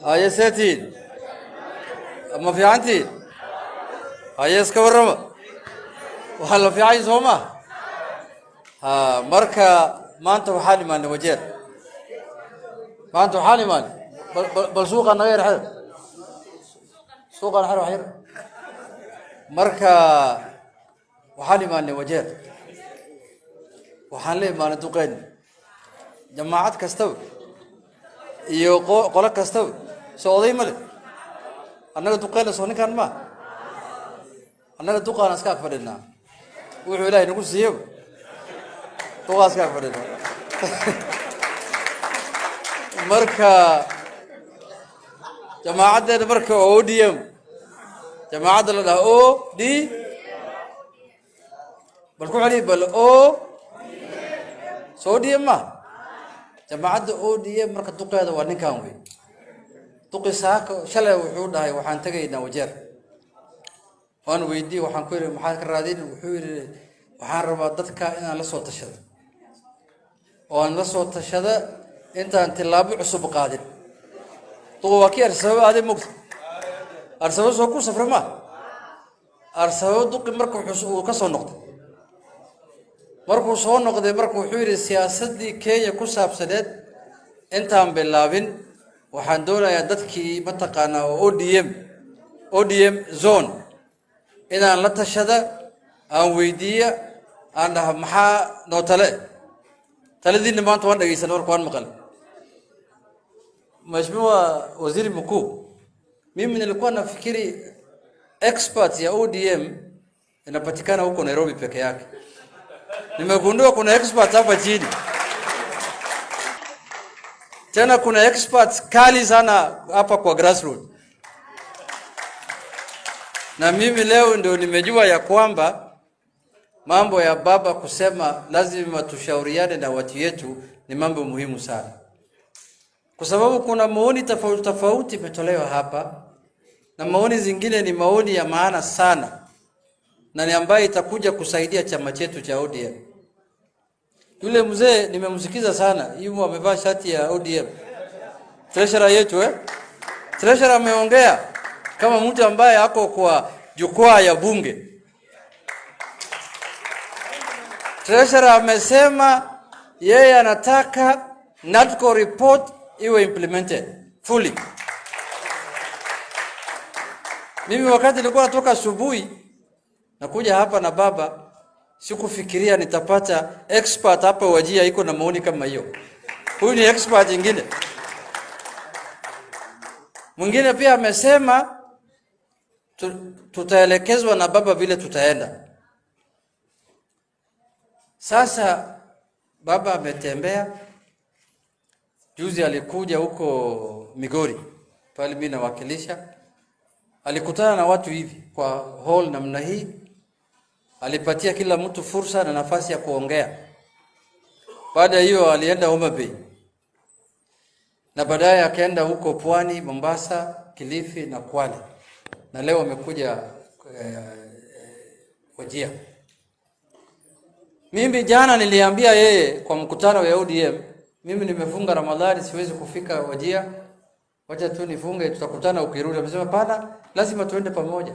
هاي ساتين ما في عندي هاي اسكورما وهلا في عايز هما ها مركا ما أنت وحالي ما نوجر ما أنت وحالي ما بل سوق أنا غير حلو سوق أنا حلو حلو مركا وحالي ما نوجر وحالي ما نتوقين جماعات كستو يو قلق كستو سعودي ملك أنا نتوقين سوني كان ما أنا نتوقع نسكاك فرينا وحولاي نقول سيب توقع سكاك فرينا مركا جماعة مركا أوديم جماعة لنا أو دي بلكو علي بل أو سوديم ما جماعة أوديم مركا توقع هذا واني كانوي توقع ساك شلا وحود هاي وحان تجينا وجر وأنا ويدي وحان كوري محاك الرادين وحوري وحان رباطتك إن لصوت الشذا وأن لصوت الشذا أنت لابع عصب قادر طواكي أرسلوا هذه مقت أرسلوا سوكو سفر ما أرسلوا دق مركو حسوا كسر نقطة مركو صون نقطة مركو حوري السياسة دي كي يكون سابسدات أنت عم باللابين وحندولا يدتك متقنا أوديم زون إذا لا تشهد أو ويدية عندها محا نوتلة تلذين ما توان دقيسة نور كوان مقال مجموعة وزير مكو من اللي كنا فكري expert يا ODM inapatikana huko Nairobi peke yake. Nimegundua kuna experts hapa chini. Tena kuna experts kali sana hapa kwa grassroots. Na mimi leo ndio nimejua ya kwamba mambo ya baba kusema lazima tushauriane na watu yetu ni mambo muhimu sana. Kwa sababu kuna maoni tofauti tofauti imetolewa hapa na maoni zingine ni maoni ya maana sana na ni ambaye itakuja kusaidia chama chetu cha ODM. Yule mzee nimemsikiza sana, yumo amevaa shati ya ODM. Treasurer yetu Treasurer ameongea kama mtu ambaye ako kwa jukwaa ya bunge. Treasurer amesema yeye anataka NADCO report iwe implemented fully. Mimi wakati nilikuwa natoka asubuhi nakuja hapa na baba, sikufikiria nitapata expert hapa Wajia iko na maoni kama hiyo. Huyu ni expert nyingine. Mwingine pia amesema tutaelekezwa na baba vile tutaenda. Sasa baba ametembea. Juzi alikuja huko Migori, pale mimi nawakilisha. Alikutana na watu hivi kwa hall namna hii. Alipatia kila mtu fursa na nafasi ya kuongea. Baada hiyo alienda Homa Bay. Na baadaye akaenda huko Pwani, Mombasa, Kilifi na Kwale. Na leo amekuja Wajia. Mimi jana niliambia yeye kwa mkutano wa ODM, mimi nimefunga Ramadhani siwezi kufika Wajia. Wacha tu nifunge tutakutana ukirudi. Amesema pana lazima tuende pamoja.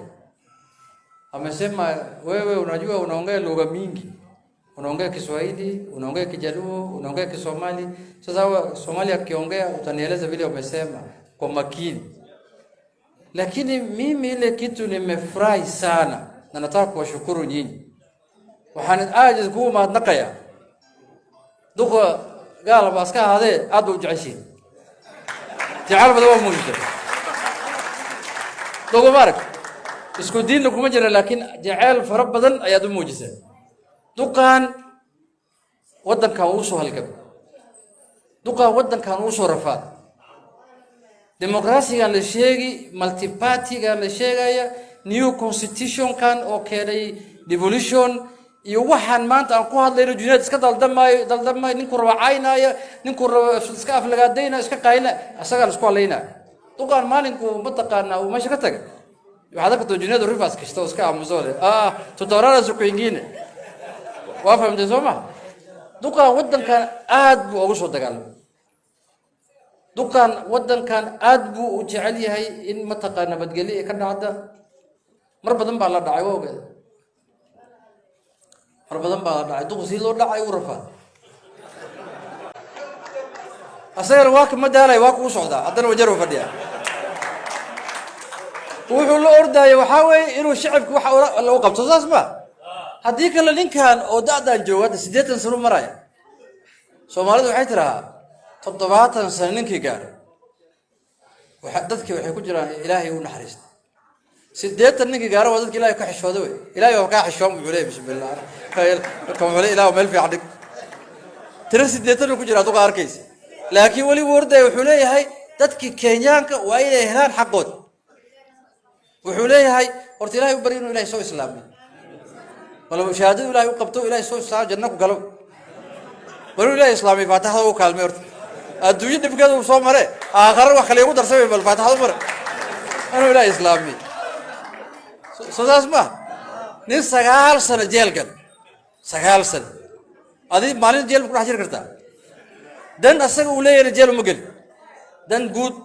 Amesema wewe unajua unaongea lugha mingi. Unaongea Kiswahili, unaongea Kijaluo, unaongea Kisomali. Sasa Somali akiongea utanieleza vile umesema kwa makini. Lakini mimi ile kitu nimefurahi sana na nataka kuwashukuru nyinyi. Waxaan aad isku mahadnaqayaa. Duqa gaal baaska hade aad u jeceshiin. Jecel badan waa muujin. Duqa barak. Isku diin kuma jira laakiin jecel fara badan ayaad u muujisay. Duqan wadanka uu soo halgab. Duqa wadanka uu soo rafaad. Demokrasiga la sheegi, multi-party ga la sheegaya, new constitution kan oo keenay devolution iyo waxaan maanta aan ku hadlayno dunida iska daldamay ninku rawacaynaya ninku iska aflagaadayna iska qaayna asaga isku haleynaa. Duqan maalinku mataqaana uu meesha ka tagay. Waxa dadka dunida rifas kasta iska aamusoole tutorada suuq ingine. Waa fahamtay Soomaa? Duqan wadanka aad buu ugu soo dagaalamay. دكان ودن كان أدبو وجعلي هاي إن متقنا بتقلي كنا عدا مر بدن بالله دعي وقال مر بدن بالله دعي دوسي لو دعي ورفا أصير واك مدالي واك وصعدا عدنا وجروا فديا وحول أردا يحاول إنه الشعب وحول لو قبض تصاصبه هديك اللي كان أو دعدا جوات سديت سنو مرايا سومالد waxay tiraha 70 sano ninkii gaaro waxa dadkii waxay ku jiraan ilaahay uu naxariisto 80 ninkii gaaro waa dadkii ilaahay ka xishoodo way ilaahay oo ka xishoom wuxuu leeyahay bismillaah khayr kam wala ilaahay meel fi cadig tira 80 ku jira duqa arkaysa laakiin wali warday wuxuu leeyahay dadkii Kenyaanka waa inay helaan xaqood wuxuu leeyahay horta ilaahay u bari inuu ilaahay soo islaamay wala shahaadadu ilaahay u qabto ilaahay soo islaamay janno ku galo bari ilaahay islaamay faataxada uu kaalmay horta adduunyo dibkeeda uu soo maray aakhir wax kale ugu darsamay bal faataxada mar inuu ilaahay islaamay sidaas ma nin 9 sano jeel gal 9 sano adii maalin jeel ku dhex jiri kartaa dan asaga uu leeyahay jeel ma gal dan guud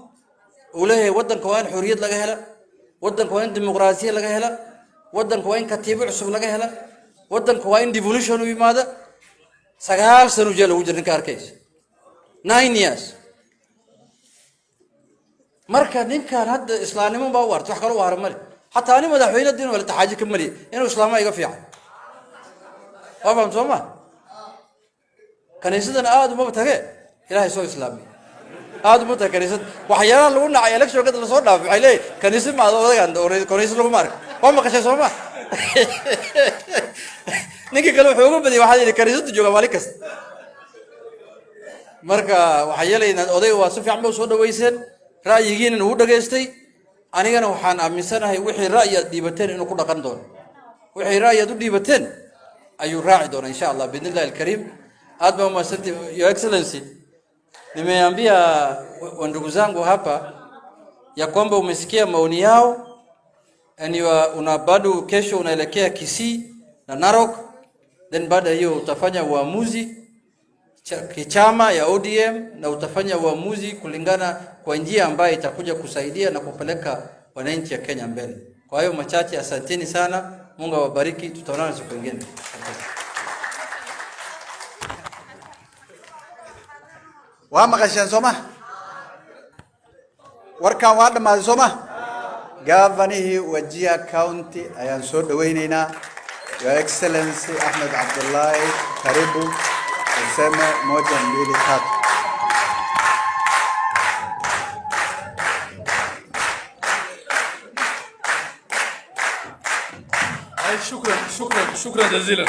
uu leeyahay wadanka waa in xorriyad laga helo wadanka waa in dimuqraadiyad laga helo wadanka waa in katiibo cusub laga helo wadanka waa in devolution u yimaado 9 sano jeel ugu jirin ka arkaysa 9 years marka ninkan hadda islaamnimo baa warto wax kale u haramay hatta ani madaxweyne diin wala taxaaji kamali inuu islaamay iga fiican waa soma kaniisadan aad uma tage ilaahay soo islaamay aad uma tage kaniisad waxyaalaha lagu nacay election ka la soo dhaafay ay leey kaniisad ma odagan kaniisad lagu mark waa ma qashay soma ninka kale wuxuu uga badiyay waxa ay kaniisadu jooga wali kasta marka waxa yeelayna odayga waa si fiican soo dhaweyseen ra'yigiina uu dhageystay anigana waxaan aaminsanahay wixii ra'yi dhiibateen inuu ku dhaqan doono wixii ra'yi u dhiibateen ayuu raaci doona insha Allah bidnillah alkarim aad ba masanti your excellency nimeambia ndugu zangu hapa ya kwamba umesikia maoni yao una bado kesho unaelekea Kisii na Narok then baada hiyo utafanya uamuzi kichama ya ODM na utafanya uamuzi kulingana kwa njia ambayo itakuja kusaidia na kupeleka wananchi ya Kenya mbele. Kwa hiyo machache, asanteni sana. Mungu awabariki, tutaonana siku nyingine. Waa maqashaan Soma? Warkaan waa dhamaaday Soma? Gavanihii Wajir County ayaan soo dhaweynaynaa. Your Excellency Ahmed Abdullahi, karibu. Useme moja mbili tatu. شكرا جزيلا.